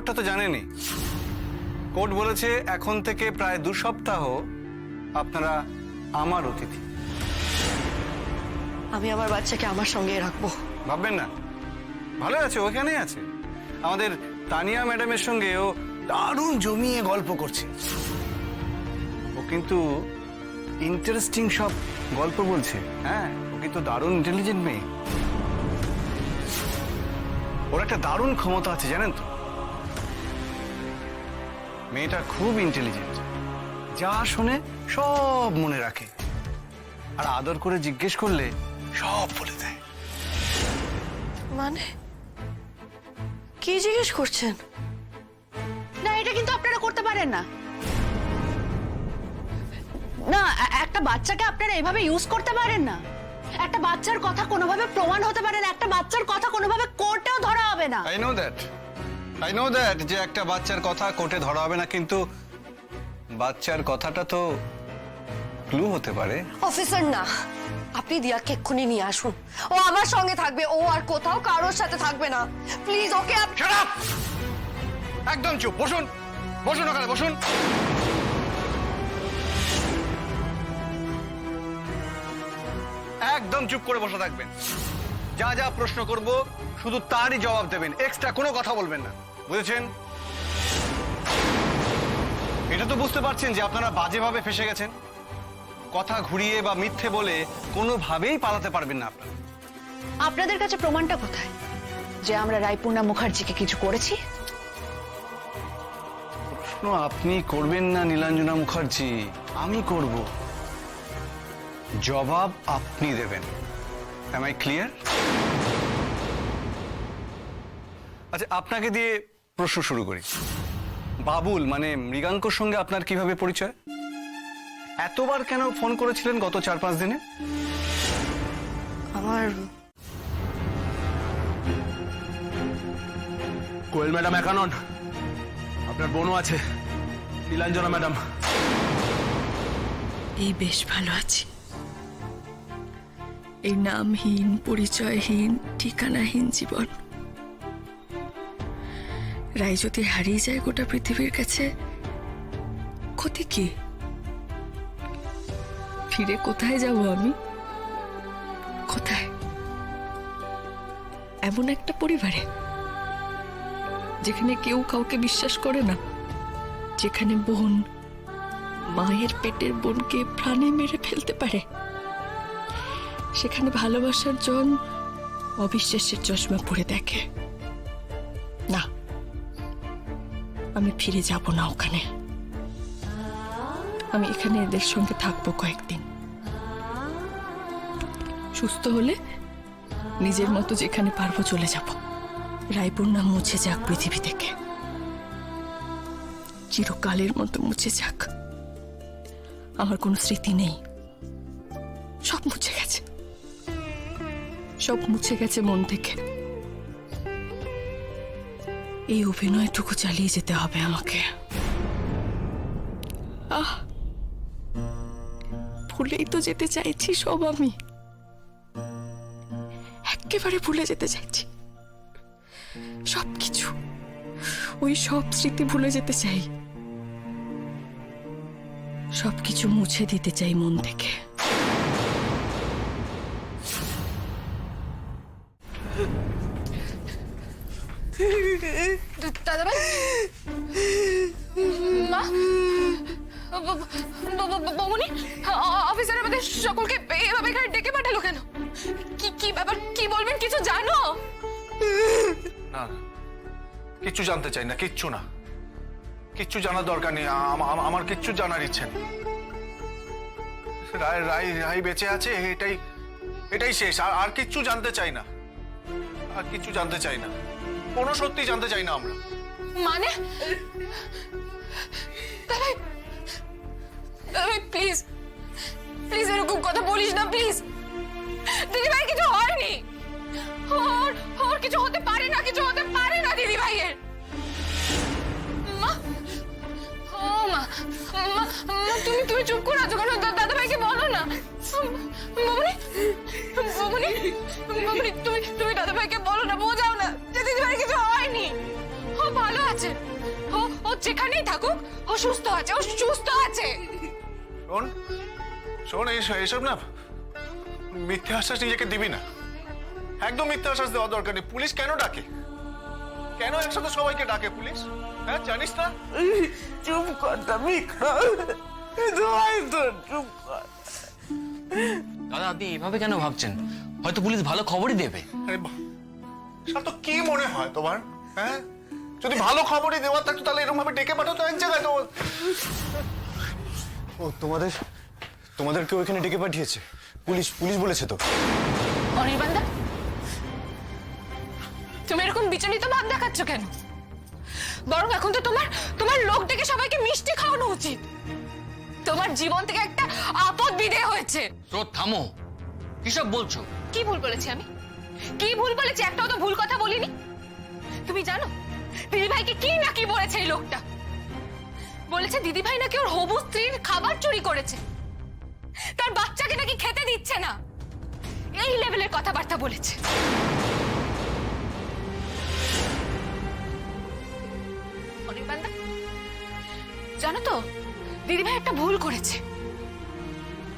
খবরটা তো জানেনি। কোর্ট বলেছে এখন থেকে প্রায় 2 সপ্তাহ আপনারা আমার অতিথি। আমি আমার বাচ্চাকে আমার সঙ্গে রাখবো। ভাববেন না, ভালো আছে, ওখানেই আছে। আমাদের তানিয়া ম্যাডামের সঙ্গে ও দারুণ জমিয়ে গল্প করছে। ও কিন্তু ইন্টারেস্টিং সব গল্প বলছে। হ্যাঁ, ও কিন্তু দারুণ ইন্টেলিজেন্ট মেয়ে। ওর একটা দারুণ ক্ষমতা আছে জানেন তো। মেয়েটা খুব ইন্টেলিজেন্ট, যা শোনে সব মনে রাখে, আর আদর করে জিজ্ঞেস করলে সব বলে দেয়। মানে কি জিজ্ঞেস করছেন? না, এটা কিন্তু আপনারা করতে পারেন না। না, একটা বাচ্চাকে আপনারা এভাবে ইউজ করতে পারেন না। একটা বাচ্চার কথা কোনোভাবে প্রমাণ হতে পারে না, একটা বাচ্চার কথা কোনোভাবে কোর্টেও ধরা হবে না। আই নো দ্যাট যে একটা বাচ্চার কথা কোর্টে ধরা হবে না, কিন্তু বাচ্চার কথাটা তো ক্লু হতে পারে। অফিসার না, আপনি দিয়াকে এক্ষুনি নিয়ে আসুন। ও আমার সঙ্গে থাকবে, ও আর কোথাও কারোর সাথে থাকবে না। Please okay shut up! একদম চুপ, বসুন বসুন ওখানে বসুন। একদম চুপ করে বসে থাকবেন। যা যা প্রশ্ন করব শুধু তারই জবাব দেবেন, এক্সট্রা কোনো কথা বলবেন না, বুঝেছেন? এটা তো বুঝতে পারছেন যে আপনারা বাজেভাবে ফেসে গেছেন। কথা ঘুরিয়ে বা মিথ্যে বলে কোনোভাবেই পালাতে পারবেন না আপনারা। আপনাদের কাছে প্রমাণটা কোথায় যে আমরা রায়পূর্ণা মুখার্জিকে কিছু করেছি? প্রশ্ন আপনি করবেন না নীলাঞ্জনা মুখার্জি, আমি করব। জবাব আপনি দেবেন। Am I clear? আচ্ছা, আপনাকে দিয়ে প্রশ্ন শুরু করি। বাবুল মানে মৃগাঙ্কর সঙ্গে আপনার কিভাবে পরিচয়? এতবার কেন ফোন করেছিলেন গত 4-5 দিনে? আমার কোয়েল ম্যাডাম একা নন, আপনার বোনও আছে, নীলাঞ্জনা ম্যাডাম। এই বেশ ভালো আছি। এই নামহীন, পরিচয়হীন, ঠিকানাহীন জীবন রায় যদি হারিয়ে যায় গোটা পৃথিবীর কাছে, ক্ষতি কি? ফিরে কোথায় যাব আমি? কোথায়? এমন একটা পরিবারে যেখানে কেউ কাউকে বিশ্বাস করে না, যেখানে বোন মায়ের পেটের বোনকে প্রাণে মেরে ফেলতে পারে, সেখানে ভালোবাসার জন অবিশ্বাসের চশমা পরে দেখে। না, আমি ফিরে যাব না ওখানে। আমি এখানে এদের সঙ্গে থাকবো কয়েকদিন। সুস্থ হলে নিজের মতো যেখানে পারবো চলে যাব। রায়পূর্ণা মুছে যাক পৃথিবী থেকে, চিরকালের মতো মুছে যাক। আমার কোনো স্মৃতি নেই, সব মুছে গেছে, সব মুছে গেছে মন থেকে। এই অভিনয়টুকু চালিয়ে যেতে হবে আমাকে। ভুলেই তো যেতে চাইছি সব, আমি একেবারে ভুলে যেতে চাইছি সবকিছু। ওই সব স্মৃতি ভুলে যেতে চাই, সবকিছু মুছে দিতে চাই মন থেকে। দাদাভাই, মা, বৌমনি, অফিসার আমাদের সকলকে এভাবে এখানে ডেকে পাঠালো কেন? কি ব্যাপার, কি বলবেন, কিছু জানো? না, কিচ্ছু জানতে চাই না, কিচ্ছু না, কিচ্ছু জানার দরকার নেই। আমার কিচ্ছু জানার ইচ্ছে নেই। রাই বেঁচে আছে, এটাই শেষ। আর কিচ্ছু জানতে চাই না, আর কিচ্ছু জানতে চাই না, কোনো সত্যি জানতে চাই না আমরা। মানে দাদাভাই, প্লিজ প্লিজ এরকম কথা বলিস না, প্লিজ। দিদিভাই কিছু হয়নি, ওর কিছু হতে পারে না, কিছু হতে পারে না দিদিভাইয়ের। মা, ও মা, তুমি চুপ করে আছো কেন? দাদাভাইকে বলো না। বৌমনি, তুমি দাদাভাইকে বলো না, বোঝাও না যে দিদিভাই কিছু হয়নি। ও ও ভালো আছে। ও যেখানেই থাকুক, ও সুস্থ আছে, ও সুস্থ আছে। শোন শোন, এইসব না মিথ্যে আশ্বাস নিজেকে দিবি না, একদম মিথ্যে আশ্বাস দেওয়া দরকার নেই। পুলিশ কেন ডাকে, কেন একসাথে সবাইকে ডাকে পুলিশ? হ্যাঁ জানিস না? চুপ কর না বিক্রম, দোহাই তোর চুপ কর। দাদা আপনি এভাবে কেন ভাবছেন? হয়তো পুলিশ ভালো খবরই দেবে। আরে বাহ, তো কি মনে হয় তোমার? হ্যাঁ যদি ভালো খবরই দেওয়ার থাকতো তাহলে এরকম ভাবে ডেকে পাঠাতো এক জায়গায়। তো ও তোমাদেরকে ওইখানে ডেকে পাঠিয়েছে? পুলিশ বলেছে তো? অনির্বাণদা, তুমি এরকম বিচলিত ভাব দেখাচ্ছ কেন? বরং এখন তো তোমার লোক ডেকে সবাইকে মিষ্টি খাওয়ানো উচিত। তোমার জীবন থেকে একটা আপদ বিদায় হয়েছে। স্রোত থামো, কিসব বলছো? কি ভুল বলেছি আমি? কি ভুল বলেছি? একটাও তো ভুল কথা বলিনি। তুমি জানো দিদিভাইকে কি নাকি বলেছে এই লোকটা? বলেছে দিদিভাই নাকি ওর হবু স্ত্রীর খাবার চুরি করেছে, তার বাচ্চাকে নাকি খেতে দিচ্ছে না। এই লেভেলের কথাবার্তা বলেছে। অনির্বাণদা, জানো তো দিদিভাই একটা ভুল করেছে।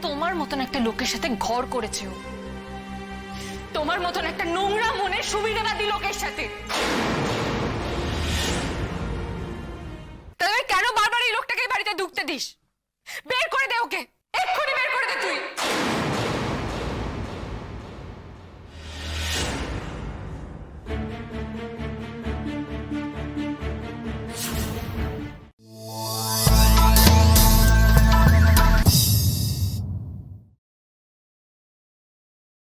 তোমার মতন একটা লোকের সাথে ঘর করেছে ও, তোমার মতন একটা নোংরা মনের সুবিধাবাদী লোকের সাথে। তাহলে কেন বারবার এই লোকটাকে বাড়িতে ঢুকতে দিস? বের